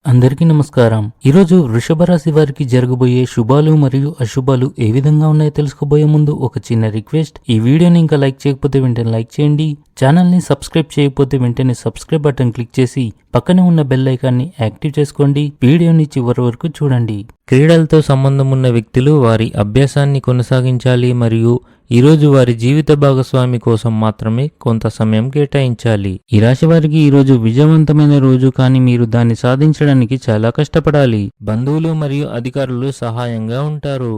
అందరికీ నమస్కారం. ఈరోజు వృషభ రాశి వారికి జరగబోయే శుభాలు మరియు అశుభాలు ఏ విధంగా ఉన్నాయో తెలుసుకోబోయే ముందు ఒక చిన్న రిక్వెస్ట్. ఈ వీడియోని ఇంకా లైక్ చేయకపోతే వెంటనే లైక్ చేయండి. ఛానల్ని సబ్స్క్రైబ్ చేయకపోతే వెంటనే సబ్స్క్రైబ్ బటన్ క్లిక్ చేసి పక్కనే ఉన్న బెల్ ఐకాన్ని యాక్టివ్ చేసుకోండి. వీడియోని చివరి వరకు చూడండి. క్రీడలతో సంబంధం ఉన్న వ్యక్తులు వారి అభ్యాసాన్ని కొనసాగించాలి మరియు ఈరోజు వారి జీవిత భాగస్వామి కోసం మాత్రమే కొంత సమయం కేటాయించాలి. ఈ రాశి వారికి ఈరోజు విజయవంతమైన రోజు, కానీ మీరు దాన్ని సాధించడానికి చాలా కష్టపడాలి. బంధువులు మరియు అధికారులు సహాయంగా ఉంటారు.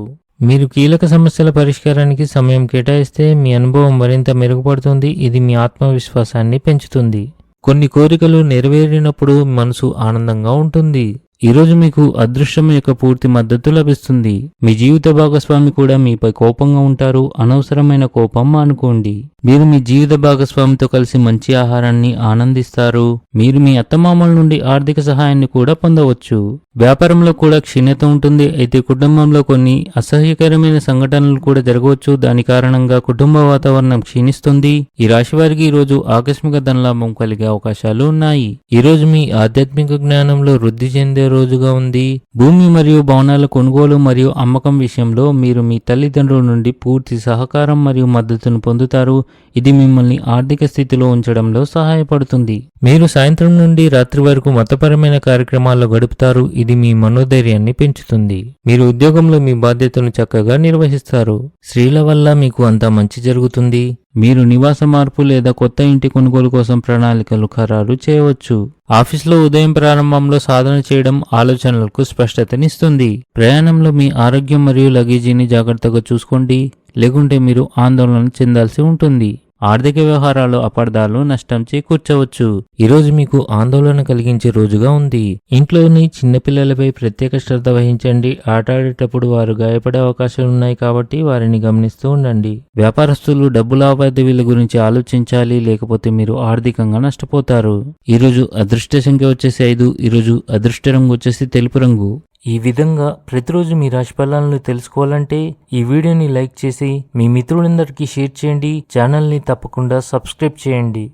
మీరు కీలక సమస్యల పరిష్కారానికి సమయం కేటాయిస్తే మీ అనుభవం మరింత మెరుగుపడుతుంది. ఇది మీ ఆత్మవిశ్వాసాన్ని పెంచుతుంది. కొన్ని కోరికలు నెరవేరినప్పుడు మనసు ఆనందంగా ఉంటుంది. ఈరోజు మీకు అదృష్టం యొక్క పూర్తి మద్దతు లభిస్తుంది. మీ జీవిత భాగస్వామి కూడా మీపై కోపంగా ఉంటారు. అనవసరమైన కోపం మానుకోండి. మీరు మీ జీవిత భాగస్వామితో కలిసి మంచి ఆహారాన్ని ఆనందిస్తారు. మీరు మీ అత్తమామల నుండి ఆర్థిక సహాయాన్ని కూడా పొందవచ్చు. వ్యాపారంలో కూడా క్షీణత ఉంటుంది. అయితే కుటుంబంలో కొన్ని అసహ్యకరమైన సంఘటనలు కూడా జరగవచ్చు. దాని కారణంగా కుటుంబ వాతావరణం క్షీణిస్తుంది. ఈ రాశి వారికి ఈరోజు ఆకస్మిక ధనలాభం కలిగే అవకాశాలు ఉన్నాయి. ఈరోజు మీ ఆధ్యాత్మిక జ్ఞానంలో వృద్ధి చెందే రోజుగా ఉంది. భూమి మరియు భవనాల కొనుగోలు మరియు అమ్మకం విషయంలో మీరు మీ తల్లిదండ్రుల నుండి పూర్తి సహకారం మరియు మద్దతును పొందుతారు. ఇది మిమ్మల్ని ఆర్థిక స్థితిలో ఉంచడంలో సహాయపడుతుంది. మీరు సాయంత్రం నుండి రాత్రి వరకు మతపరమైన కార్యక్రమాల్లో గడుపుతారు. ఇది మీ మనోధైర్యాన్ని పెంచుతుంది. మీరు ఉద్యోగంలో మీ బాధ్యతను చక్కగా నిర్వహిస్తారు. స్త్రీల వల్ల మీకు అంతా మంచి జరుగుతుంది. మీరు నివాస మార్పు లేదా కొత్త ఇంటి కొనుగోలు కోసం ప్రణాళికలు ఖరారు చేయవచ్చు. ఆఫీస్లో ఉదయం ప్రారంభంలో సాధన చేయడం ఆలోచనలకు స్పష్టతనిస్తుంది. ప్రయాణంలో మీ ఆరోగ్యం మరియు లగేజీని జాగ్రత్తగా చూసుకోండి, లేకుంటే మీరు ఆందోళన చెందాల్సి ఉంటుంది. ఆర్థిక వ్యవహారాలు అపార్థాలు నష్టం చేకూర్చవచ్చు. ఈరోజు మీకు ఆందోళన కలిగించే రోజుగా ఉంది. ఇంట్లోని చిన్నపిల్లలపై ప్రత్యేక శ్రద్ధ వహించండి. ఆట ఆడేటప్పుడు వారు గాయపడే అవకాశాలు ఉన్నాయి కాబట్టి వారిని గమనిస్తూ ఉండండి. వ్యాపారస్తులు డబ్బు లావాదేవీల గురించి ఆలోచించాలి, లేకపోతే మీరు ఆర్థికంగా నష్టపోతారు. ఈరోజు అదృష్ట సంఖ్య వచ్చేసి 5. ఈరోజు అదృష్ట రంగు వచ్చేసి తెలుపు రంగు. ఈ విధంగా ప్రతిరోజు మీ రాశి ఫలాలను తెలుసుకోవాలంటే ఈ వీడియోని లైక్ చేసి మీ మిత్రులందరికీ షేర్ చేయండి. ఛానల్ని తప్పకుండా సబ్స్క్రైబ్ చేయండి.